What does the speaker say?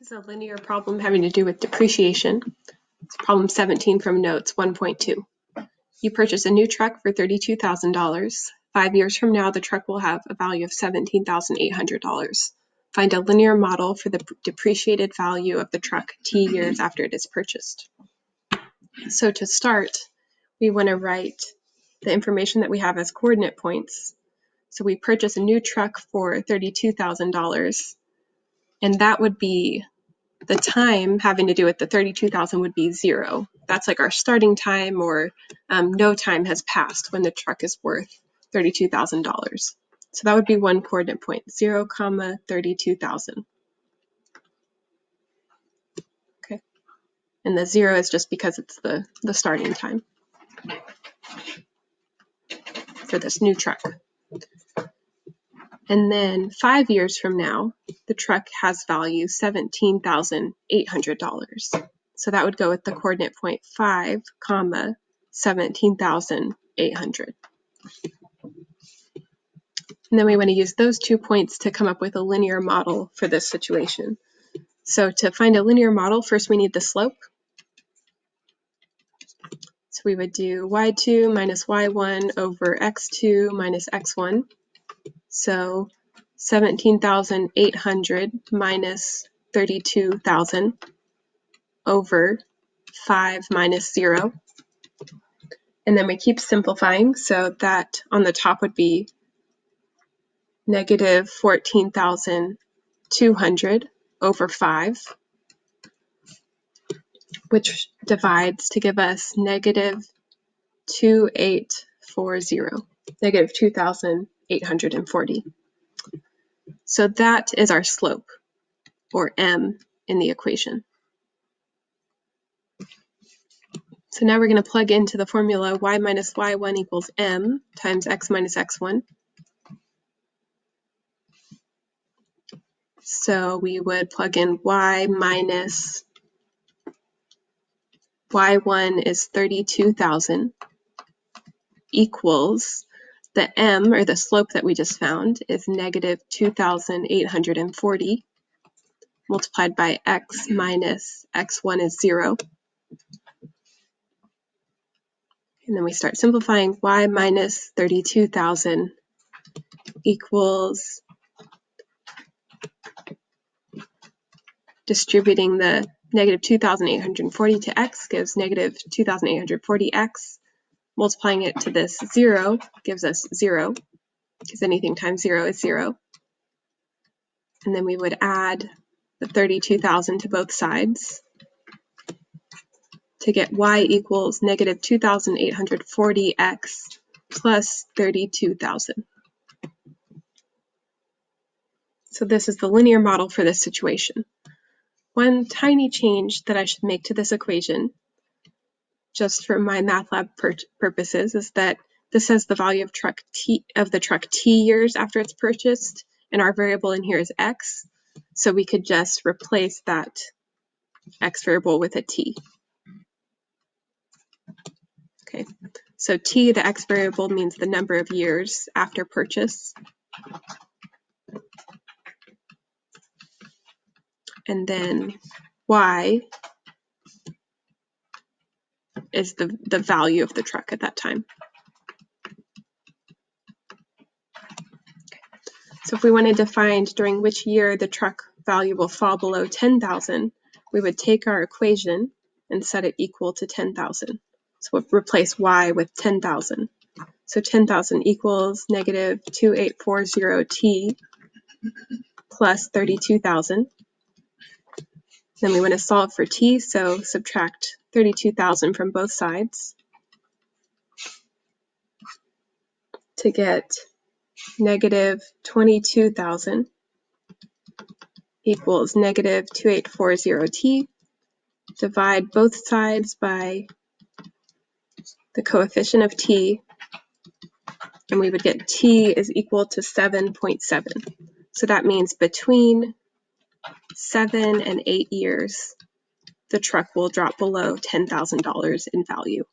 This is a linear problem having to do with depreciation. It's problem 17 from notes 1.2. You purchase a new truck for $32,000. 5 years from now, the truck will have a value of $17,800. Find a linear model for the depreciated value of the truck T years after it is purchased. So to start, we want to write the information that we have as coordinate points. So we purchase a new truck for $32,000, and that would be the time having to do with the 32,000 would be 0. That's like our starting time, or no time has passed when the truck is worth $32,000. So that would be one coordinate point, 0, 32,000. Okay, and the 0 is just because it's the starting time for this new truck. And then 5 years from now, the truck has value $17,800. So that would go with the coordinate point 5, 17,800. And then we want to use those 2 points to come up with a linear model for this situation. So to find a linear model, first we need the slope. So we would do y2 minus y1 over x2 minus x1. So 17,800 minus 32,000 over 5 minus 0. And then we keep simplifying, so that on the top would be negative 14,200 over 5, which divides to give us negative 2840, negative 2,840. So that is our slope, or m, in the equation. So now we're going to plug into the formula y minus y1 equals m times x minus x1. So we would plug in y minus y1 is 32,000 equals the m, or the slope that we just found, is negative 2,840 multiplied by x minus x1 is 0. And then we start simplifying. Y minus 32,000 equals, distributing the negative 2,840 to x gives negative 2,840x. Multiplying it to this 0 gives us 0, because anything times 0 is 0. And then we would add the 32,000 to both sides to get y equals negative 2,840x plus 32,000. So this is the linear model for this situation. One tiny change that I should make to this equation, just for my math lab purposes, is that this says the value of the truck T years after it's purchased, and our variable in here is x. So we could just replace that x variable with a t. Okay, so t, the x variable, means the number of years after purchase. And then y is the value of the truck at that time. So if we wanted to find during which year the truck value will fall below 10,000, we would take our equation and set it equal to 10,000. So we'll replace y with 10,000. So 10,000 equals negative 2840t plus 32,000. Then we want to solve for t, so subtract 32,000 from both sides to get negative 22,000 equals negative 2840t. Divide both sides by the coefficient of t, and we would get t is equal to 7.7. So that means between 7 and 8 years, the truck will drop below $10,000 in value.